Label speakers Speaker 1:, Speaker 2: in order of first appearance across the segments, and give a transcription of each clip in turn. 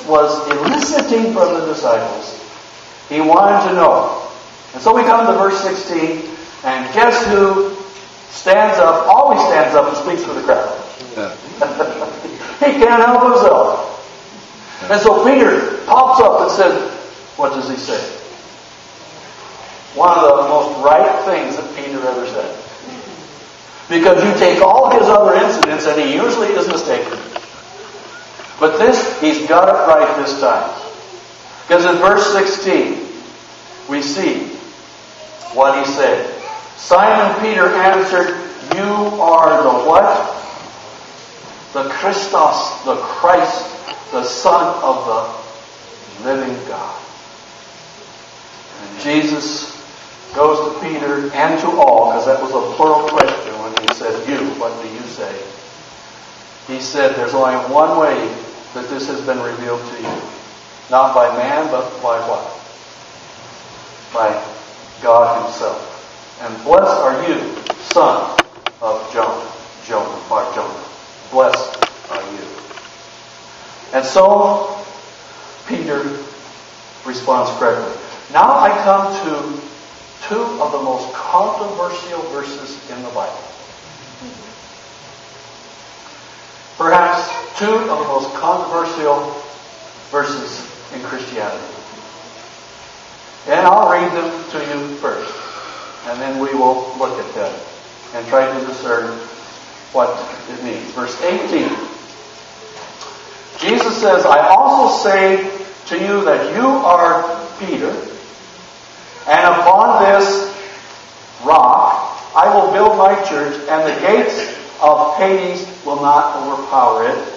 Speaker 1: was eliciting from the disciples. He wanted to know. And so we come to verse 16, and guess who stands up, always stands up and speaks for the crowd. He can't help himself. And so Peter pops up and says, what does he say? One of the most right things that Peter ever said. Because you take all his other incidents, and he usually is mistaken. But this, he's got it right this time. Because in verse 16, we see what he said. Simon Peter answered, you are the what? The Christos, the Christ, the Son of the living God. And Jesus goes to Peter and to all, because that was a plural question when he said, you, what do you say? He said, there's only one way that this has been revealed to you. Not by man, but by what? By God himself. And blessed are you, son of Jonah, Bar-Jonah. Blessed are you. And so, Peter responds correctly. Now I come to two of the most controversial verses in the Bible. Perhaps two of the most controversial verses in Christianity. And I'll read them to you first. And then we will look at them and try to discern what it means. Verse 18. Jesus says, I also say to you that you are Peter, and upon this rock I will build my church, and the gates of Hades will not overpower it.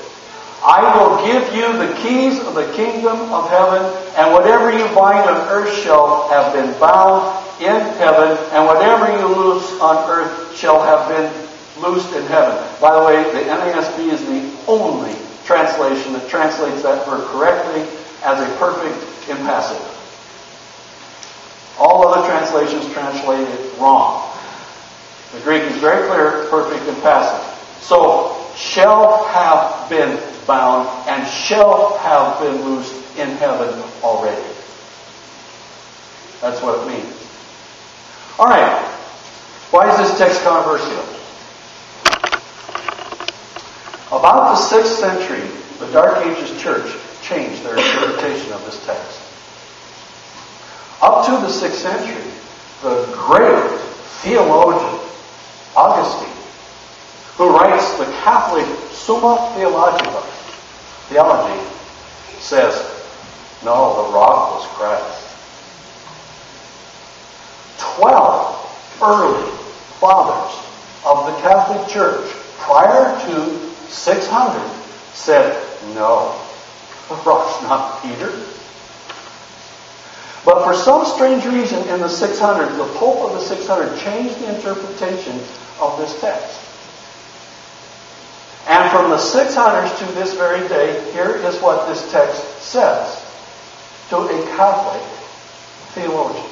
Speaker 1: I will give you the keys of the kingdom of heaven, and whatever you bind on earth shall have been bound in heaven, and whatever you loose on earth shall have been loosed in heaven. By the way, the NASB is the only translation that translates that verb correctly as a perfect impassive. All other translations translate it wrong. The Greek is very clear, perfect impassive. So, shall have been bound and shall have been loosed in heaven already. That's what it means. Alright, why is this text controversial? About the 6th century, the Dark Ages church changed their interpretation of this text. Up to the 6th century, the great theologian Augustine, who writes the Catholic Summa Theologica, theology, says, no, the rock was Christ. 12 early fathers of the Catholic Church prior to 600 said, no, the rock's not Peter. But for some strange reason in the 600s, the Pope of the 600 changed the interpretation of this text. And from the 600s to this very day, here is what this text says to a Catholic theologian.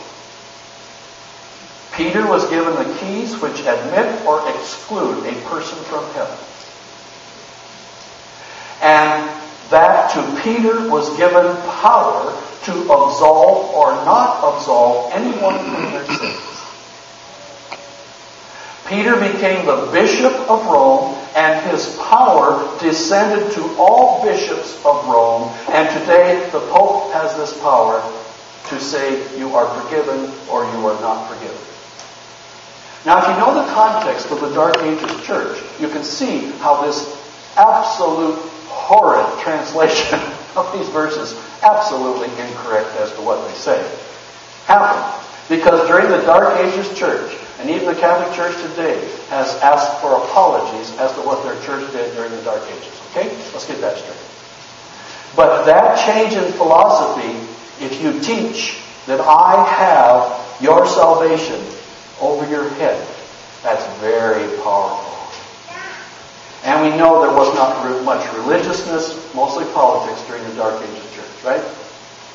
Speaker 1: Peter was given the keys which admit or exclude a person from heaven. And that to Peter was given power to absolve or not absolve anyone from their sins. Peter became the bishop of Rome, and his power descended to all bishops of Rome. And today the Pope has this power to say you are forgiven or you are not forgiven. Now, if you know the context of the Dark Ages church, you can see how this absolute horrid translation of these verses, absolutely incorrect as to what they say, happened. Because during the Dark Ages church, and even the Catholic Church today, has asked for apologies as to what their church did during the Dark Ages. Okay? Let's get that straight. But that change in philosophy, if you teach that I have your salvation over your head, that's very powerful. And we know there was not much religiousness, mostly politics during the Dark Ages church, right?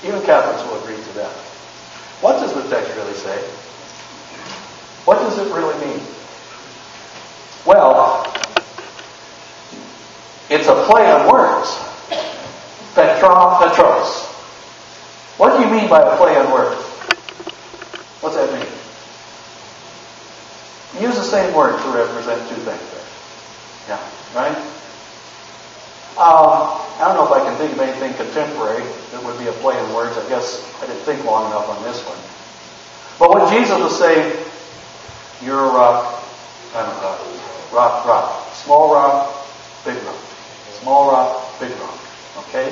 Speaker 1: Even Catholics will agree to that. What does the text really say? What does it really mean? Well, it's a play on words. Petros. What do you mean by a play on words? What's that mean? Use the same word to represent two things there. Yeah, right? I don't know if I can think of anything contemporary that would be a play on words. I guess I didn't think long enough on this one. But when Jesus was saying, you're a rock, I'm a rock, rock. Small rock, big rock. Small rock, big rock. Okay?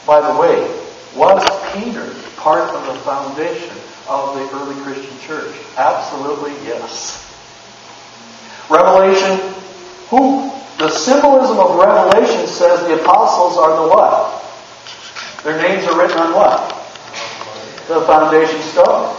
Speaker 1: By the way, was Peter part of the foundation of the early Christian church? Absolutely yes. Revelation, the symbolism of Revelation says the apostles are the what? Their names are written on what? The foundation stone.